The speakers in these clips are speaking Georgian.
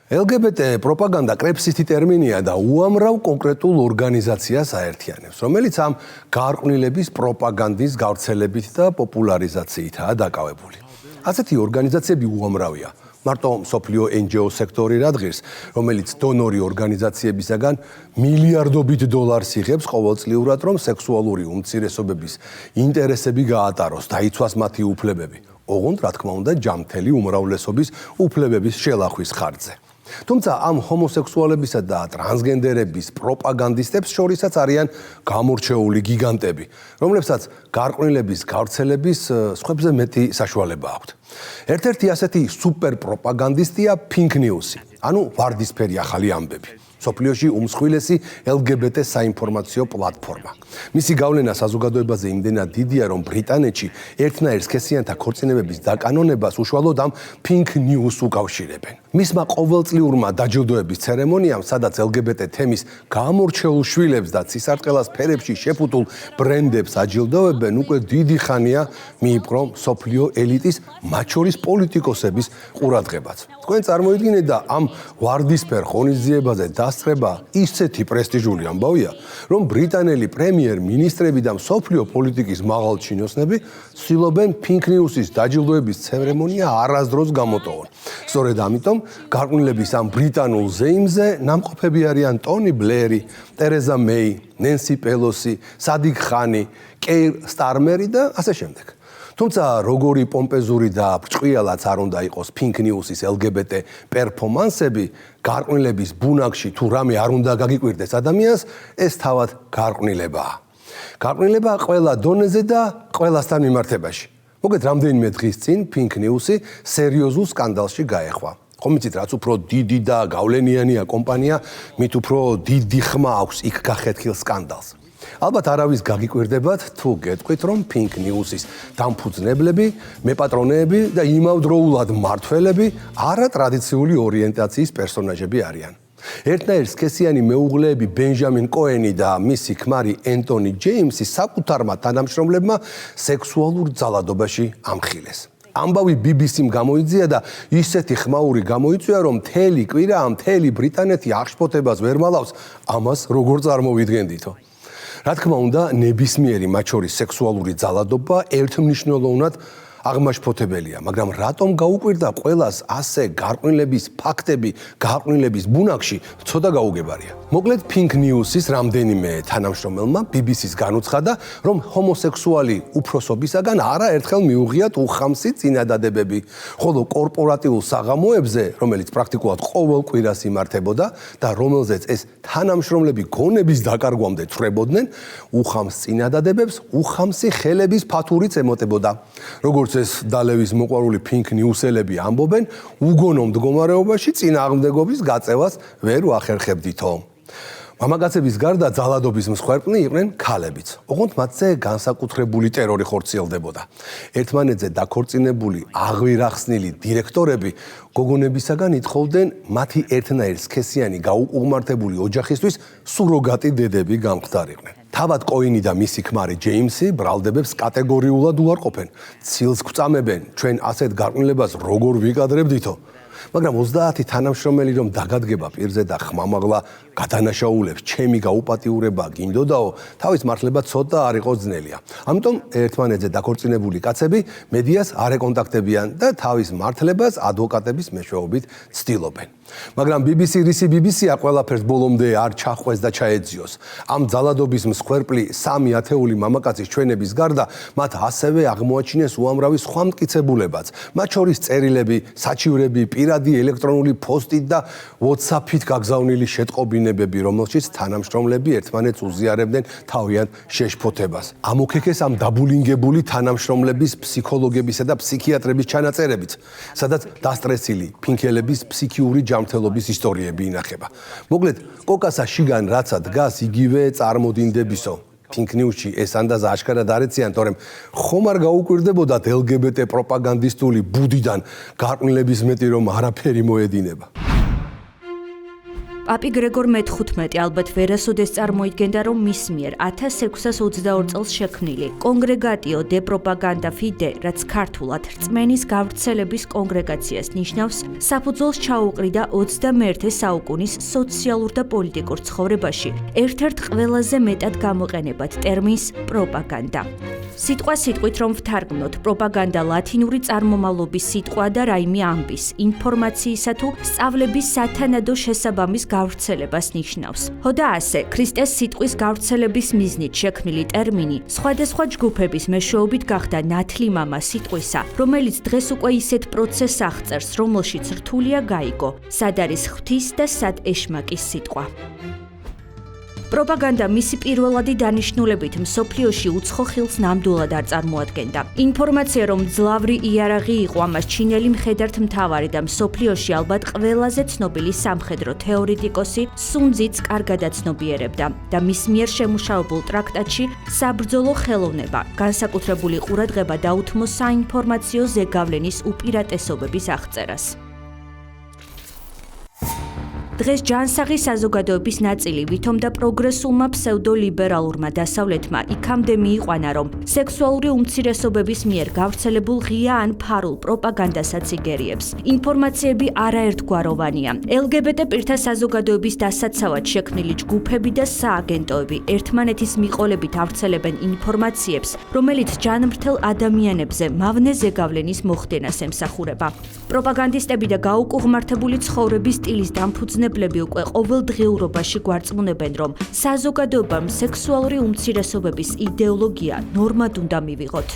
LGBT პროპაგანდა კრეფსითი ტერმინია და უამრავ კონკრეტულ ორგანიზაციას აერთიანებს, რომელიც ამ გარყვნილების პროპაგანდის გავრცელებით და პოპულარიზაციითაა დაკავებული. ასეთი ორგანიზაციები უამრავია. მარტო მსოფლიო NGO სექტორი რადგეს, რომელიც დონორი ორგანიზაციებისაგან მილიარდობით დოლარს იღებს ყოველწლიურად, რომ სექსუალური უმცირესობების ინტერესები გაატაროს, დაიცვას მათი უფლებები. ოღონდ, რა თქმა უნდა, ჯამთელი უმრავლესობის უფლებების შელახვის ხარჯზე. თუმცა ამ ჰომოსექსუალებისა და ტრანსგენდერების პროპაგანდისტებს შორისაც არიან გამორჩეული გიგანტები, რომლებსაც გარყვნილების გავრცელების სხვებზე მეტი საშუალება აქვთ. ერთ-ერთი ასეთი სუპერ პროპაგანდისტია Pink News-ი, ანუ ვარდისფერი ახალი ამბები. სოფლიოში უმსხვილესი LGBT საინფორმაციო პლატფორმა. მისი გავლენა საზოგადოებაზე იმდენად დიდია, რომ ბრიტანეთში ერთნაირ სქესიანთა ქორწინებების დაკანონებას უშუალოდ ამ Pink News უკავშირებენ. მისმა ყოველწლიურმა დაჯილდოების ცერემონიამ, სადაც LGBT თემის გამორჩეულ შვილებს და ცისარტყელას ფერებში შეფუთულ ბრენდებს აჯილდოვებენ, უკვე დიდი ხანია მიიპყრო მსოფლიო ელიტის, მათ შორის პოლიტიკოსების ყურადღებაც. თქვენ წარმოიდგინეთ და ამ ვარდისფერ ღონისძიებაზე დასწრება ისეთი პრესტიჟული ამბავია, რომ ბრიტანელი პრემიერ-მინისტრები და მსოფლიო პოლიტიკის მაღალჩინოსნები ცდილობენ Pink News-ის დაჯილდოების ცერემონია არასდროს გამოტოვონ. სწორედ ამიტომ გარყვნილების ამ ბრიტანულ ზეიმზე ნამყოფები არიან ტონი ბლერი, ტერეზა მეი, ნენსი პელოსი, სადიკ ხანი, კეირ სტარმერი და ასე შემდეგ. თუმცა როგორი პომპეზური და ბრჭყვიალაც არ უნდა იყოს Pink News-ის LGBT პერფორმანსები, გარყვნილების ბუნაგში თუ რამე არ უნდა გაგიკვირდეს ადამიანს, ეს თავად გარყვნილებაა. გარყვნილება ყველა დონეზე და ყველასთან მიმართებაში. მოგეთ, რამდენიმე დღის წინ Pink News-ი სერიოზულ სკანდალში გაეხვა. ხომ იცით, რაც უფრო დიდი და გავლენიანია კომპანია, მით უფრო დიდი ხმა აქვს იქ გახეთქილ სკანდალს. ალბათ არავის გაგიკვირდებათ თუ გეტყვით, რომ Pink News-ის დამფუძნებლები, მეპატრონეები და იმავდროულად მმართველები არატრადიციული ორიენტაციის პერსონაჟები არიან. ერთნაირ სქესიანი მეუღლეები ბენჟამინ კოენი და მისი ქმარი ენტონი ჯეიმსი საკუთარმა თანამშრომლებმა სექსუალურ ძალადობაში ამხილეს. ამბავი BBC-მ გამოიძია და ისეთი ხმაური გამოიწვია, რომ მთელი კვირა მთელი ბრიტანეთი აღშფოთებას ვერ მალავს, ამას როგორ წარმოვიდგენდითო. რა თქმა უნდა, ნებისმიერი მათ შორის სექსუალური ძალადობა ერთმნიშვნელოვნად აღმაშფოთებელია, მაგრამ რატომ გაუკვირდა ყველას ასე გარყვნილების ფაქტები, გარყვნილების ბუნაგში, ცოტა გაუგებარია. მოკლედ, Pink News-ის რამდენიმე თანამშრომელმა BBC-ს განუცხადა, რომ ჰომოსექსუალი უფროსობისაგან არაერთხელ მიუღიათ უხამსი წინადადებები, ხოლო კორპორატიულ საღამოებზე, რომელიც პრაქტიკულად ყოველ კვირას იმართებოდა და რომელზეც ეს თანამშრომლები გონების დაკარგვამდე ცრებოდნენ, უხამს წინადადებებს უხამსი ხელების ფათურიც ემატებოდა. როგორც ეს დალევის მოყვარული Pink News-ელები ამბობენ, უგონო მდგომარეობაში წინააღმდეგობის გაწევას ვერ ვახერხებდითო. მამაკაცების გარდა ძალადობის მსხვერპლი იყვნენ ქალებიც. ოღონდ მათზე განსაკუთრებული ტერორი ხორციელდებოდა. ერთმანეთზე დაქორწინებული აღვირახსნილი დირექტორები გოგონებისაგან ითხოვდნენ მათი ერთნაირ სქესიანი გაუყუღმართებული ოჯახისთვის სუროგატი დედები გამხდარიყვნენ. თავად კოინი და მისი ქმარი ჯეიმსი ბრალდებებს კატეგორიულად უარყოფენ. ცილს გვწამებენ, ჩვენ ასეთ გარყვნილებას როგორ ვიკადრებდითო. მაგრამ 30 თანამშრომელი რომ დაგადგება პირზე და ხმამაღლა გადანაშაულებს, ჩემი გაუპატიურება გინდოდაო, თავის მართლება ცოტა არ იყო ძნელია. ამიტომ ერთმანეთზე დაქორწინებული კაცები მედიას არ ეკონტაქტებიან და თავის მართლებას ადვოკატების მეშვეობით ცდილობენ. მაგრამ BBC-ია ყველაფერს ბოლომდე არ ჩახვეს და ჩაეძიოს. ამ ძალადობის მსხვერპლი 3 ათეული მამაკაცის ჩვენების გარდა, მათ ასევე აღმოაჩინეს უამრავი სხვა მტკიცებულებაც, მათ შორის წერილები, საჩივრები, პირადი ელექტრონული პოსტით და WhatsApp-ით გაგზავნილი შეტყობინებები, რომელშიც თანამშრომლები ერთმანეთს უზიარებდნენ თავიანთ შეშფოთებას. ამოქეკეს ამ დაბულინგებული თანამშრომლების ფსიქოლოგებისა და ფსიქიატრების ჩანაწერებიც, სადაც დასტრესილი ფინკელების ფსიქიური ჯანმრთელობის ისტორიები ინახება. მოკლედ, კოკასა შიგან რაცა დგას, იგივე წარმოდინდებისო. Pink News-ში ეს ანდაზა აშკარად არ ეციან, თორემ ხომ არ გაუკვირდებოდათ LGBT პროპაგანდისტული ბუდიდან გარყვნილების მეტი რომ არაფერი მოედინება. პაპი გრეგორ მე-15 ალბათ ვერასოდეს წარმოიდგენდა, რომ მის მიერ 1622 წელს შექმნილი კონგრეგატიო დე პროპაგანდა ფიდე, რაც ქართულად რწმენის გავრცელების კონგრეგაციას ნიშნავს, საფუძველს ჩაუყრიდა 21 საუკუნის სოციალურ და პოლიტიკურ ცხოვრებაში ერთ-ერთ ყველაზე მეტად გამოყენებად ტერმინს პროპაგანდა. სიტყვით რომ ვთარგმნოთ, პროპაგანდა ლათინური წარმომავლობის სიტყვა და რაიმე ამბის, ინფორმაციისა თუ სწავლების სათანადო შესაბამის გავრცელებას ნიშნავს. და ასე, ქრისტეს სიტყვის გავრცელების მიზნით შექმნილი ტერმინი სხვადასხვა ჯგუფების მეშვეობით გახდა ნათლი მამა სიტყვისა, რომელიც დღეს უკვე ისეთ პროცესს აღწერს, რომელშიც რთულია გაიგო, სად არის ღვთის და სად ეშმაკის სიტყვა. პროპაგანდა მისი პირველადი დანიშნულებით მსოფლიოში უცხო ხილს ნამდვილად არ წარმოადგენდა. ინფორმაცია, რომ ძლავრი იარაღი იყო ამას ჩინელი მხედართმთავარი და მსოფლიოში ალბათ ყველაზე ცნობილი სამხედრო თეორეტიკოსი სუნძიც კარგადაც ცნობიერებდა და მის მიერ შემუშავებულ ტრაქტატში საბრძოლო ხელოვნება, განსაკუთრებული ყურადღება დაუთმო საინფორმაციო ზეგავლენის უპირატესობების აღწერას. დღეს ჯანსაღი საზოგადოების ნაწილი ვითომ და პროგრესულმა ფსევდოლიბერალურმა დასავლეთმა იქამდე მიიყვანა, რომ სექსუალური უმცირესობების მიერ გავრცელებულ ღია ან ფარულ პროპაგანდასაც იგერიებს. ინფორმაციები არაერთგვაროვანია. LGBT პირთა საზოგადოების დასაცავად შექმნილი ჯგუფები და სააგენტოები ერთმანეთის მიყოლებით ავრცელებენ ინფორმაციებს, რომელიც ჯანმრთელ ადამიანებზე მავნე ზეგავლენის მოხდენას ემსახურება. პროპაგანდისტები და გაუკუღმართებული ცხოვრების სტილის დამფუძნებლები უკვე ყოველდღიურობაში გვარწმუნებენ, რომ საზოგადოებამ სექსუალური უმცირესობების იდეოლოგია ნორმად უნდა მივიღოთ.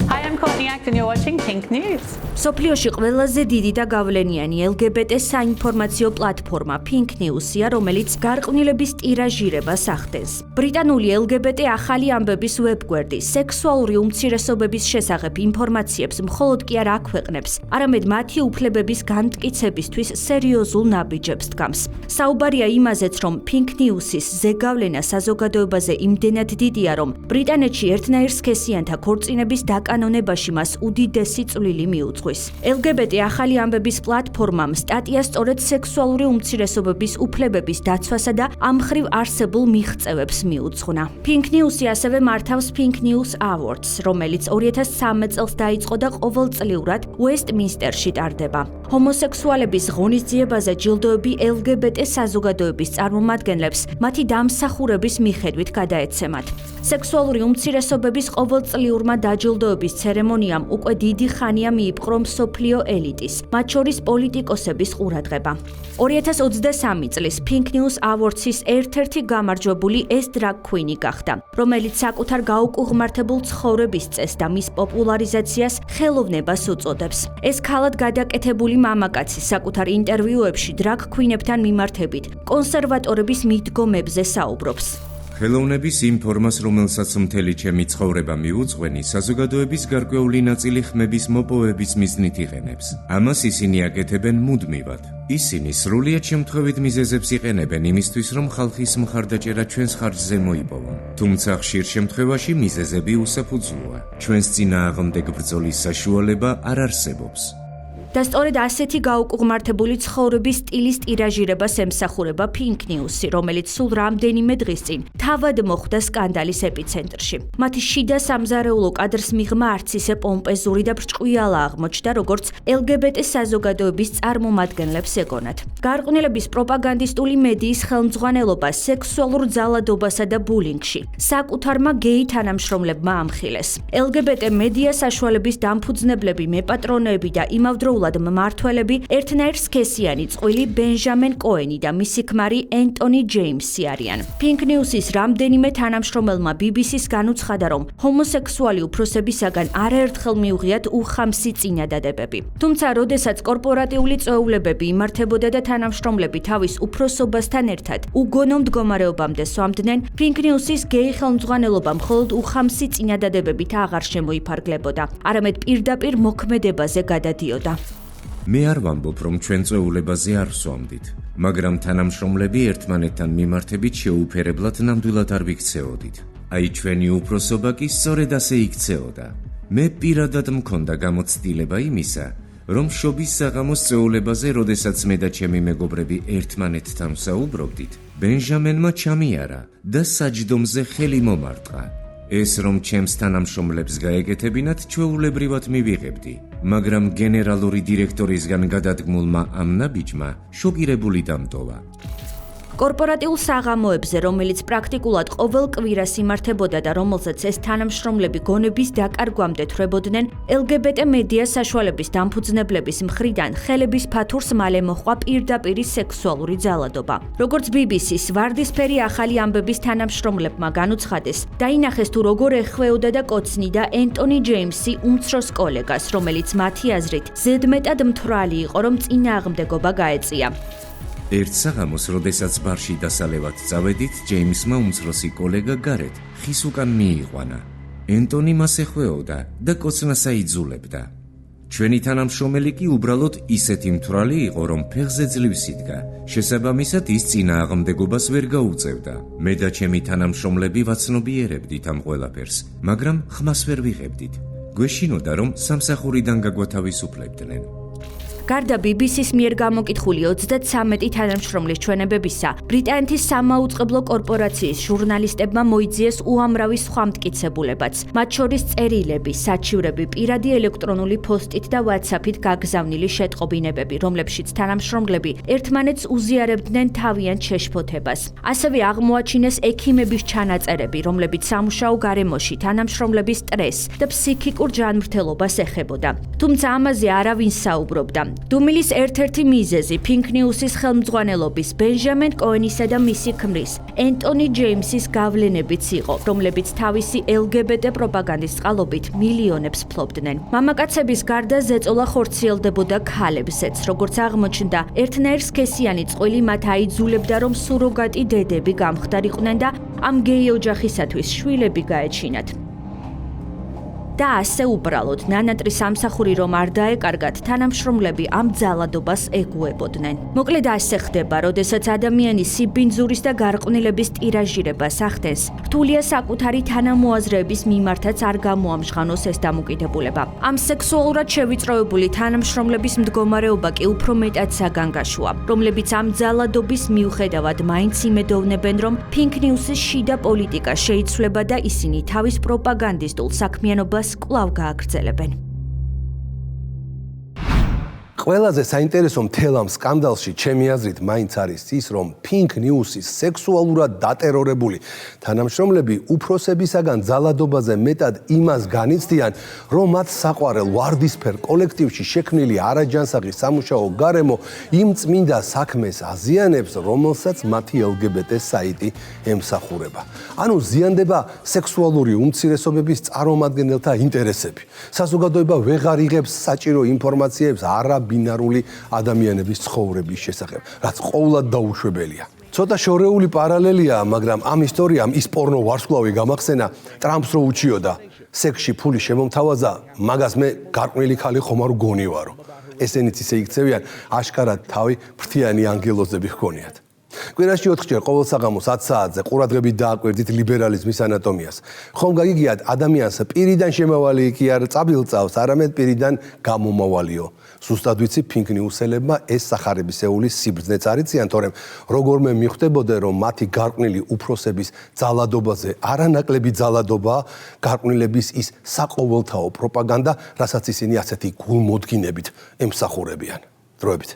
Hi, I'm Courtney Act and you're watching Pink News. სოფლიოში ყველაზე დიდი და გავლენიანი LGBT საინფორმაციო პლატფორმა Pink News-ია, რომელიც გარყვნილების ტირაჟირებას ახდენს. ბრიტანული LGBT ახალი ამბების ვებგვერდი სექსუალური უმცირესობების შესახებ ინფორმაციებს მხოლოდ კი არ აქვეყნებს, არამედ მათი უფლებების განმტკიცებისთვის სერიოზულ ნაბიჯებს დგამს. საუბარია იმაზეც, რომ Pink News-ის ზეგავლენა საზოგადოებაზე იმდენად დიდია, რომ ბრიტანეთში ერთნაირ სქესიანთა ქორწინების კანონებაში მას უდიდესი წვლილი მიუძღვის. LGBT ახალი ამბების პლატფორმამ სტატია სწორედ სექსუალური უმცირესობების უფლებების დაცვასა და ამ მხრივ არსებულ მიღწევებს მიუძღვნა. Pink News-ი ასევე მართავს Pink News Awards, რომელიც 2013 წელს დაიწყო და ყოველწლიურად უესტმინსტერში ტარდება. ჰომოსექსუალების ღონისძიებაზე ჯილდოები LGBT საზოგადოების წარმომადგენლებს მათი დამსახურების მიხედვით გადაეცემათ. სექსუალური უმცირესობების ყოველწლიურმა დაჯილდოებამ ცერემონიამ უკვე დიდი ხანია მიიპყრო მსოფლიო ელიტის, მათ შორის პოლიტიკოსების ყურადღება. 2023 წლის Pink News Awards-ის ერთ-ერთი გამარჯვებული ეს drag queen-ი გახდა, რომელიც საკუთარ გაუკუღმართებულ ცხოვრების წესს და მის პოპულარიზაციას ხელოვნებას უწოდებს. ეს ქალად გადაკეთებული მამაკაცი საკუთარ ინტერვიუებში drag queen-ებთან მიმართებით კონსერვატორების მიდგომებზე საუბრობს. ხელოვნების იმ ფორმას, რომელსაც მთელი ჩემი ცხოვრება მიუძღვენი, საზოგადოების გარკვეული ნაწილი ხმების მოპოვების მიზნით იყენებს. ამას ისინი აკეთებენ მუდმივად. ისინი სრულიად შემთხვევით მიზეზებს იყენებენ იმისთვის, რომ ხალხის მხარდაჭერა ჩვენს ხარჯზე მოიპოვონ. თუმცა ხშირ შემთხვევაში მიზეზები უსაფუძვლოა. ჩვენს წინააღმდეგ ბრძოლის საშუალება არ არსებობს. და სწორედ ასეთი გაუკუღმართებული ცხოვრების სტილის ტირაჟირებას ემსახურება Pink News-ი, რომელიც სულ რამდენიმე დღის წინ თავად მოხვდა სკანდალის ეპიცენტრში. მათი შიდა სამზარეულო კადრს მიღმა არც ისე პომპეზური და ბრჭყვიალა აღმოჩნდა, როგორც LGBT საზოგადოების წარმომადგენლებს ეგონათ. გარყვნილების პროპაგანდისტული მედიის ხელმძღვანელობა სექსუალურ ძალადობასა და ბულინგში საკუთარმა გეი თანამშრომლებმა ამხილეს. LGBT მედია საშუალების დამფუძნებლები, მეპატრონეები და იმავდროულად მმართველები ერთნაირ სქესიანი წყვილი ბენჟამენ კოენი და მისი ქმარი ენტონი ჯეიმსი არიან. Pink News-ის რამდენიმე თანამშრომელმა BBC-ს განუცხადა, რომ ჰომოსექსუალი უფროსებისაგან არაერთხელ მიუღიათ უხამსი წინადადებები. თუმცა, როდესაც კორპორატიული წვეულებები იმართებოდა და თანამშრომლები თავის უფროსობასთან ერთად უგონო მდგომარეობამდე სვამდნენ, Pink News-ის გეი ხელმძღვანელობა მხოლოდ უხამსი წინადადებებით აღარ შემოიფარგლებოდა, არამედ პირდაპირ მოქმედებაზე გადადიოდა. მე არ ვამბობ, რომ ჩვენ წვეულებაზე არ ვსვამდით, მაგრამ თანამშრომლები ერთმანეთთან მიმართებით შეუფერებლად ნამდვილად არ ვიქცეოდით. აი ჩვენი უფროსობა კი სწორედ ასე იქცეოდა. მე პირადად მქონდა გამოცდილება იმისა, რომ შობის საღამოს წეულებაზე, როდესაც მე და ჩემი მეგობრები ერთმანეთთან ვსაუბრობდით, ბენჟამენმა ჩამიარა და საჯდომზე ხელი მომარტყა. ეს რომ ჩემს თანამშრომლებს გაეკეთებინათ, ჩვეულებრივად მივიღებდი, მაგრამ გენერალური დირექტორისგან გადადგმულმა ამ ნაბიჯმა შოკირებული დამტოვა. კორპორატიულ საღამოებზე, რომელიც პრაქტიკულად ყოველ კვირას იმართებოდა და რომელსაც ეს თანამშრომლები გონების დაკარგვამდე თვრებოდნენ, LGBT მედია საშუალების დამფუძნებლების მხრიდან ხელების ფათურს მალე მოჰყვა პირდაპირი სექსუალური ძალადობა. როგორც BBC-ს ვარდისფერი ახალი ამბების თანამშრომლებმა განუცხადეს, დაინახეს თუ როგორ ეხვეოდა და კოცნიდა ენტონი ჯეიმსი უმცროს კოლეგას, რომელიც მათი აზრით ზედმეტად მთვრალი იყო, რომ წინააღმდეგობა გაეწია. ერთ საღამოს, როდესაც ბარში დასალევად წავედით, ჯეიმსმა უმცროსი კოლეგა გარეთ ხის უკან მიიყვანა. ენტონი მას ეხვეოდა და კოცნას აიძულებდა. ჩვენი თანამშრომელი კი უბრალოდ ისეთი მთვრალი იყო, რომ ფეხზე ძლივს იდგა. შესაბამისად, ის წინააღმდეგობას ვერ გაუწევდა. მე და ჩემი თანამშრომლები ვაცნობიერებდით ამ ყველაფერს, მაგრამ ხმას ვერ ვიღებდით. გვეშინოდა, რომ სამსახურიდან გაგვათავისუფლებდნენ. გარდა BBC-ს მიერ გამოკითხული 33 თანამშრომლის ჩვენებებისა, ბრიტანეთის სამაუწყებლო კორპორაციის ჟურნალისტებმა მოიძიეს უამრავი სხვა მტკიცებულებაც, მათ შორის წერილები, საჩივრები, პირადი ელექტრონული პოსტით და WhatsApp-ით გაგზავნილი შეტყობინებები, რომლებშიც თანამშრომლები ერთმანეთს უზიარებდნენ თავიანთ შეშფოთებას. ასევე აღმოაჩინეს ექიმების ჩანაწერები, რომლებიც სამუშაო გარემოში თანამშრომლების სტრესს და ფსიქიკურ ჯანმრთელობას ეხებოდა. თუმცა ამაზე არავინ საუბრობდა. დუმილის ერთ-ერთი მიზეზი Pink News-ის ხელმძღვანელობის ბენჟამენ კოენისა და მისი ქმრის ენტონი ჯეიმსის გავლენებიც იყო, რომლებიც თავისი LGBT პროპაგანდის წყალობით მილიონებს ფლობდნენ. მამაკაცების გარდა ზეწოლა ხორციელდებოდა ქალებზეც, როგორც აღმოჩნდა, ერთნაირ სქესიანი წყვილი მათ აიძულებდა, რომ სუროგატი დედები გამხდარიყვნენ და ამ გეი ოჯახისათვის შვილები გაეჩინათ. და ასე უბრალოდ ნანატრი სამსახური რომ არ დაეკარგათ, თანამშრომლები ამ ძალადობას ეგუებოდნენ. მოკლედ ასე ხდება, როდესაც ადამიანი სიბინძურის და გარყვნილების ტირაჟირებას ახდენს, რთულია საკუთარი თანამოაზრეების მიმართაც არ გამოამჟღავნოს ეს დამოკიდებულება. ამ სექსუალურად შევიწროებული თანამშრომლების მდგომარეობა კი უფრო მეტად საგანგაშოა, რომლებიც ამ ძალადობის მიუხედავად მაინც იმედოვნებენ, რომ Pink News-ის შიდა პოლიტიკა შეიცვლება და ისინი თავის პროპაგანდისტულ საქმიანობას კვლავ გააგრძელებენ. ყველაზე საინტერესო მთელ ამ სკანდალში ჩემი აზრით მაინც არის ის, რომ Pink News-ის სექსუალურად დატერორებული თანამშრომლები უფროსებისაგან ძალადობაზე მეტად იმას განიცდიან, რომ მათ საყვარელ ვარდისფერ კოლექტივში შექმნილი არაჯანსაღი სამუშაო გარემო იმ წმინდა საქმეს აზიანებს, რომელსაც მათი LGBT საიტი ემსახურება. ანუ ზიანდება სექსუალური უმცირესობების წარმომადგენელთა ინტერესები. საზოგადოება ვეღარ იღებს საჭირო ინფორმაციებს არაბინარული ადამიანების ცხოვრების შესახებ, რაც ყოვლად დაუშვებელია. ცოტა შორეული პარალელია, მაგრამ ამ ისტორიამ ის პორნო ვარსკვლავი გამახსენა ტრამპს რო უჩიოდა სექსში ფული შემომთავაზა, მაგას მე გარყვნილი ქალი ხომ არ გონივარო. ესენიც ისე იქცევიან, აშკარად თავი ფრთიანი ანგელოზები ჰქონიათ. კვირაში 4-ჯერ ყოველ საღამოს 10 საათზე ყურადღებით დააკვირდით ლიბერალიზმის ანატომიას. ხომ გაგიგიათ, ადამიანს პირიდან შემავალი კი არ წაბილწავს, არამედ პირიდან გამომავალიო. ზუსტად ვიცი, Pink News-ელებმა ეს სახარებისეული სიბრძნეც არიციან, თორემ როგორმე მიხვდებოდნენ, რომ მათი გარყვნილი უფროსების ძალადობაზე არანაკლები ძალადობა, გარყვნილების ის საყოველთაო პროპაგანდა, რასაც ისინი ასეთი გულმოდგინებით ემსახურებიან. დროებით.